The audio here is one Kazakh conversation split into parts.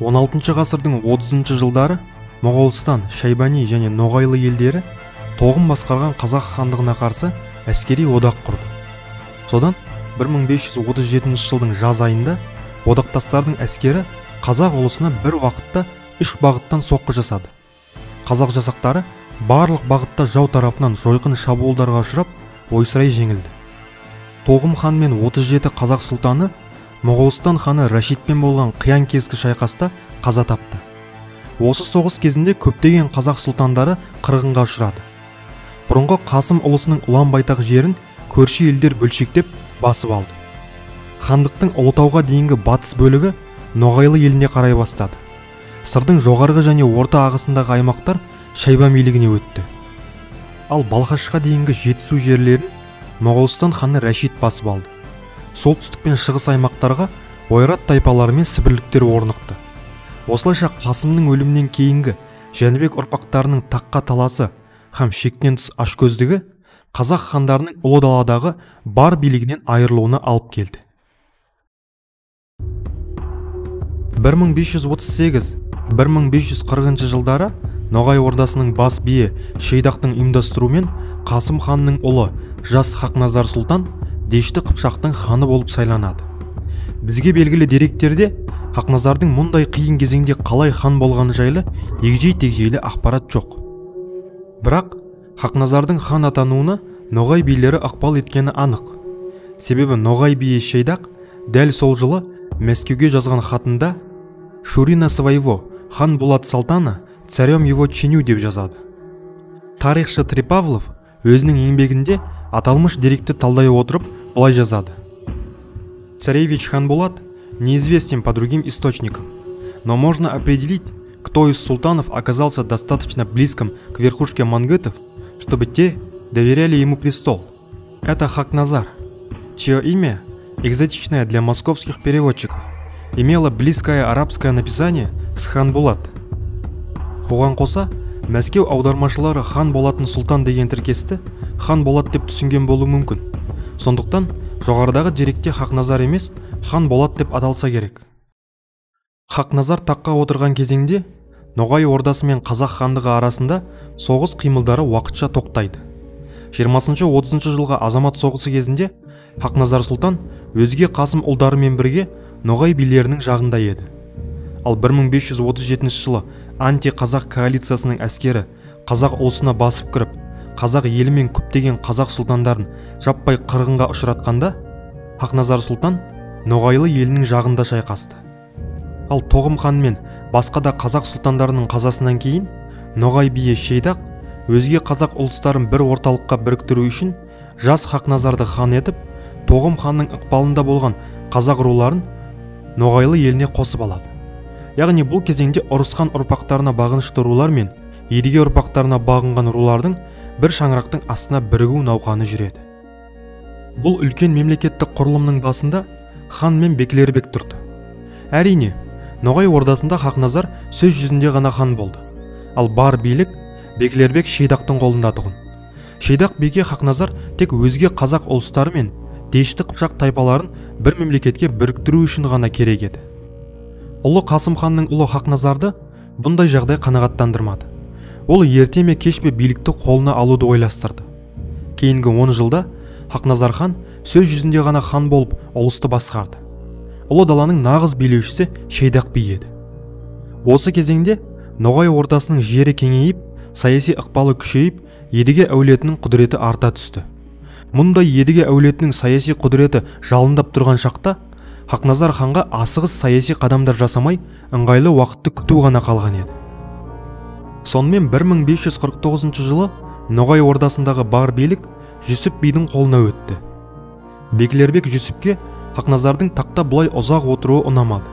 16 ғасырдың 30 жылдары Моғолстан, Шайбани және Ноғайлы елдері Тоғым басқарған Қазақ хандығына қарсы әскери одақ құрды. Содан 1537 жылдың жаз айында одақтастардың әскері қазақ ұлысына бір уақытта 3 бағыттан соққы жасады. Қазақ жасақтары барлық бағытта жау тарапынан жойқын шабуылдарға ұшырап, ойсырай жеңілді. Тоғым хан мен 37 қазақ сұлтаны Моғолстан ханы Рашидпен болған қиян-кескі шайқаста қаза тапты. Осы соғыс кезінде көптеген қазақ сұлтандары қырғынға ұшырады. Бұрынғы Қасым ұлысының ұлан-байтақ жерін көрші елдер бөлшектеп басып алды. Хандықтың Ұлытауға дейінгі батыс бөлігі Ноғайлы еліне қарай бастады. Сырдың жоғарғы және орта ағысындағы аймақтар Шайбан билігіне өтті. Ал Балқашқа дейінгі жетісу жерлерін Моғолстан ханы Рашид басып алды. Солтүстік пен шығыс аймақтарға ойрат тайпалары мен сібірліктер орнықты. Осылайша Қасымның өлімінен кейінгі Жәнібек ұрпақтарының таққа таласы һәм шектен тыс ашкөздігі қазақ хандарының ұлы даладағы бар билігінен айырылуына алып келді. 1538-1540 жылдары Ноғай ордасының бас биі Шейдақтың ұйымдастыруымен Қасым ханның ұлы жас Хақназар сұлтан Дешті Қыпшақтың ханы болып сайланады. Бізге белгілі деректерде Хақназардың мұндай қиын кезеңде қалай хан болғаны жайлы егжей-тегжейлі ақпарат жоқ. Бірақ Хақназардың хан атануына Ноғай билері ықпал еткені анық. Себебі Ноғай биі Шейдақ дәл сол жылы Мәскеуге жазған хатында «Шурина своего, хан Булат Салтана, царем его чиню» деп жазады. Тарихшы Трипавлов өзінің еңбегінде аталмыш деректі талдай отырып былай жазады: «Царевич хан Булат неизвестен по другим источникам, но можно определить, кто из султанов оказался достаточно близким к верхушке мангытов, чтобы те доверяли ему престол. Это Хақназар, чье имя, экзотичное для московских переводчиков, имело близкое арабское написание с хан Булат». Бұған қоса, Мәскеу аудармашылары хан болатын сұлтан деген тіркесті хан Болат деп түсінген болуы мүмкін. Сондықтан жоғарыдағы деректе Хақназар емес, хан Болат деп аталса керек. Хақназар таққа отырған кезеңде Ноғай ордасы мен қазақ хандығы арасында соғыс қимылдары уақытша тоқтайды. 20-30 жылғы азамат соғысы кезінде Хақназар сұлтан өзге Қасым ұлдарымен бірге Ноғай билерінің жағында еді. Ал 1537 жылы анти-қазақ коалициясының әскері қазақ ұлысына басып кіріп, қазақ елі мен көптеген қазақ сұлтандарын жаппай қырғынға ұшыратқанда, Хақназар сұлтан Ноғайлы елінің жағында шайқасты. Ал Тоғым хан мен басқа да қазақ сұлтандарының қазасынан кейін Ноғай биі Шейдақ өзге қазақ ұлыстарын бір орталыққа біріктіру үшін жас Хақназарды хан етіп, Тоғым ханның ықпалында болған қазақ руларын Ноғайлы еліне қосып алады. Яғни бұл кезеңде ұрысқан ұрпақтарына бағынышты рулар мен едіге ұрпақтарына бағынған рулардың бір шаңырақтың астына бірігу науқаны жүреді. Бұл үлкен мемлекеттік құрылымның басында хан мен Беклербек тұрды. Әрине, Ноғай ордасында Хақназар сөз жүзінде ғана хан болды. Ал бар билік Беклербек Шейдақтың қолында тұғын. Шейдақ биге Хақназар тек өзге қазақ ұлыстары мен Дешті Қыпшақ тайпаларын бір мемлекетке біріктіру үшін ғана керек еді. Ұлы Қасым ханның ұлы Хақназарды бұндай жағдай қанағаттандырмады. Ол ерте ме кеш пе билікті қолына алуды ойластырды. Кейінгі 10 жылда Хақназар хан сөз жүзінде ғана хан болып ұлысты басқарды. Ұлы даланың нағыз билеушісі Шейдақ би еді. Осы кезеңде Ноғай ордасының жері кеңейіп, саяси ықпалы күшейіп, едіге әулетінің құдіреті арта түсті. Мұндай едіге әулетінің саяси құдіреті жалындап тұрған шақта Хақназар ханға асығыс саяси қадамдар жасамай, ыңғайлы уақытты күту ғана қалған еді. Сонымен 1549 жылы Ноғай ордасындағы бар билік Жүсіп бидің қолына өтті. Беклербек Жүсіпке Хақназардың тақта бұлай ұзақ отыруы ұнамады.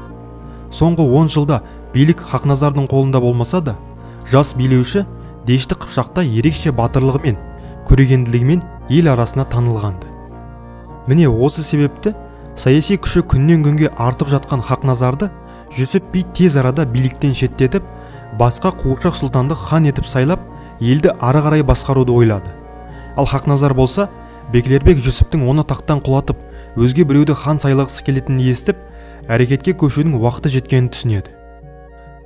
Соңғы 10 жылда билік Хақназардың қолында болмаса да, жас билеуші Дешті Қыпшақта ерекше батырлығымен, көрегенділігімен ел арасына танылғанды. Міне осы себепті саяси күші күннен күнге артып жатқан Хақназарды Жүсіп би тез арада биліктен шеттетіп, басқа қуыршақ сұлтанды хан етіп сайлап, елді ары қарай басқаруды ойлады. Ал Хақназар болса, Беклербек Жүсіптің оны тақтан құлатып, өзге біреуді хан сайлағысы келетінін естіп, әрекетке көшудің уақыты жеткенін түсінеді.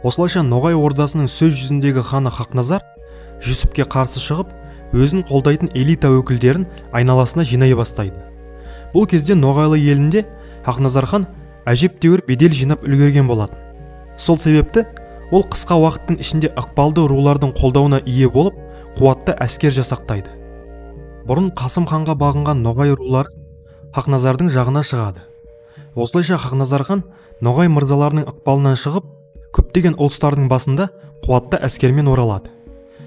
Осылайша Ноғай ордасының сөз жүзіндегі ханы Хақназар Жүсіпке қарсы шығып, өзін қолдайтын элита өкілдерін айналасына жинай бастайды. Бұл кезде Ноғайлы елінде Хақназар хан әжептәуір бедел жинап үлгерген болатын. Сол себепті ол қысқа уақыттың ішінде ықпалды рулардың қолдауына ие болып, қуатты әскер жасақтайды. Бұрын Қасым ханға бағынған Ноғай рулары Хақназардың жағына шығады. Осылайша Хақназар хан Ноғай мырзаларының ықпалынан шығып, көптеген ұлыстардың басында қуатты әскермен оралады.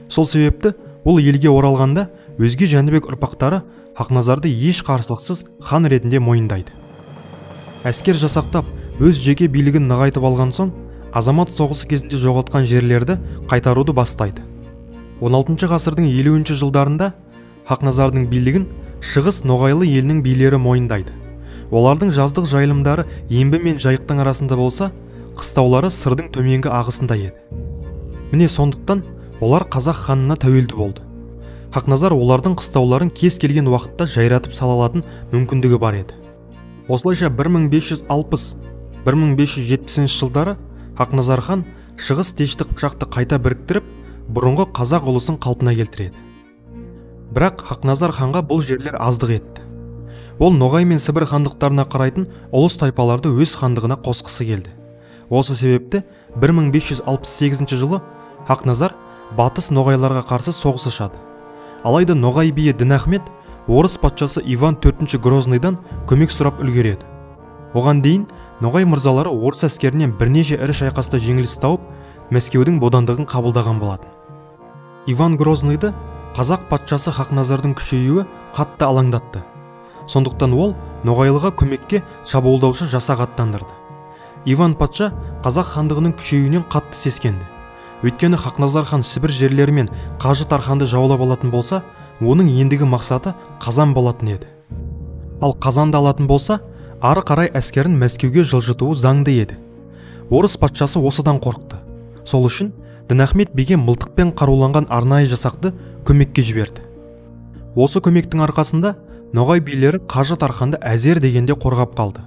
Сол себепті ол елге оралғанда өзге Жәнібек ұрпақтары Хақназарды еш қарсылықсыз хан ретінде мойындайды. Әскер жасақтап, өз жеке билігін нығайтып алған соң, азамат соғысы кезінде жоғалтқан жерлерді қайтаруды бастайды. 16 ғасырдың 50 жылдарында Хақназардың билігін шығыс Ноғайлы елінің билері мойындайды. Олардың жаздық жайылымдары Ембі мен Жайықтың арасында болса, қыстаулары Сырдың төменгі ағысында еді. Міне сондықтан олар қазақ ханына тәуелді болды. Хақназар олардың қыстауларын кез келген уақытта жайратып сала алатын мүмкіндігі бар еді. Осылайша 1560-1570 жылдары Хақназар хан шығыс Дешті Қыпшақты қайта біріктіріп, бұрынғы қазақ ұлысын қалпына келтіреді. Бірақ Хақназар ханға бұл жерлер аздық етті. Ол Ноғай мен Сібір хандықтарына қарайтын ұлыс тайпаларды өз хандығына қосқысы келді. Осы себепті 1568 жылы Хақназар батыс Ноғайларға қарсы соғыс ашады. Алайда Ноғай биі Дінахмет орыс патшасы Иван IV Грознойдан көмек сұрап үлгереді. Оған дейін Ноғай мырзалары орыс әскерінен бірнеше ірі шайқаста жеңіліс тауып, Мәскеудің бодандығын қабылдаған болатын. Иван Грознойды қазақ патшасы Хақназардың күшеюі қатты алаңдатты. Сондықтан ол Ноғайлыға көмекке шабуылдаушы жасақ аттандырды. Иван патша қазақ хандығының күшеюінен қатты сескенді. Өйткені Хақназар хан Сібір жерлері мен Қажы Тарханды жаулап алатын болса, оның ендігі мақсаты Қазан болатын еді. Ал Қазанды алатын болса, ары қарай әскерін Мәскеуге жылжытуы заңды еді. Орыс патшасы осыдан қорықты. Сол үшін Дінахмет биге мылтықпен қаруланған арнайы жасақты көмекке жіберді. Осы көмектің арқасында Ноғай билері Қажы Тарханды әзер дегенде қорғап қалды.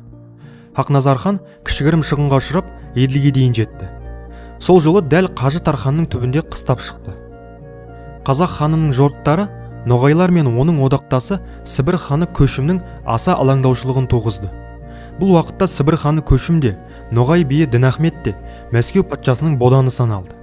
Хақназар хан кішігірім шығынға ұшырап, Еділге дейін жетті. Сол жылы дәл Қажы Тарханның түбінде қыстап шықты. Қазақ ханының жорықтары Ноғайлар мен оның одақтасы Сібір ханы Көшімнің аса алаңдаушылығын туғызды. Бұл уақытта Сібір ханы Көшім де, Ноғай биі Дінахмет те Мәскеу патшасының боданы саналды.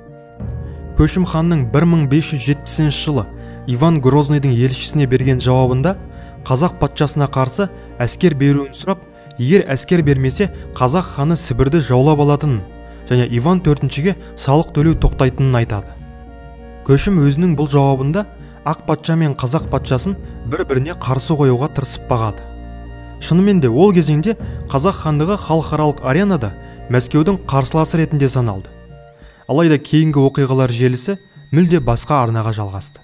Көшім ханның 1570 жылы Иван Грознойдың елшісіне берген жауабында қазақ патшасына қарсы әскер беруін сұрап, егер әскер бермесе қазақ ханы Сібірді жаулап алатынын және Иван IV-ге салық төлеу тоқтайтынын айтады. Көшім өзінің бұл жауабында ақ патша мен қазақ патшасын бір-біріне қарсы қоюға тырысып бағады. Шынымен де ол кезеңде қазақ хандығы халықаралық аренада Мәскеудің қарсыласы ретінде саналды. Алайда кейінгі оқиғалар желісі мүлде басқа арнаға жалғасты.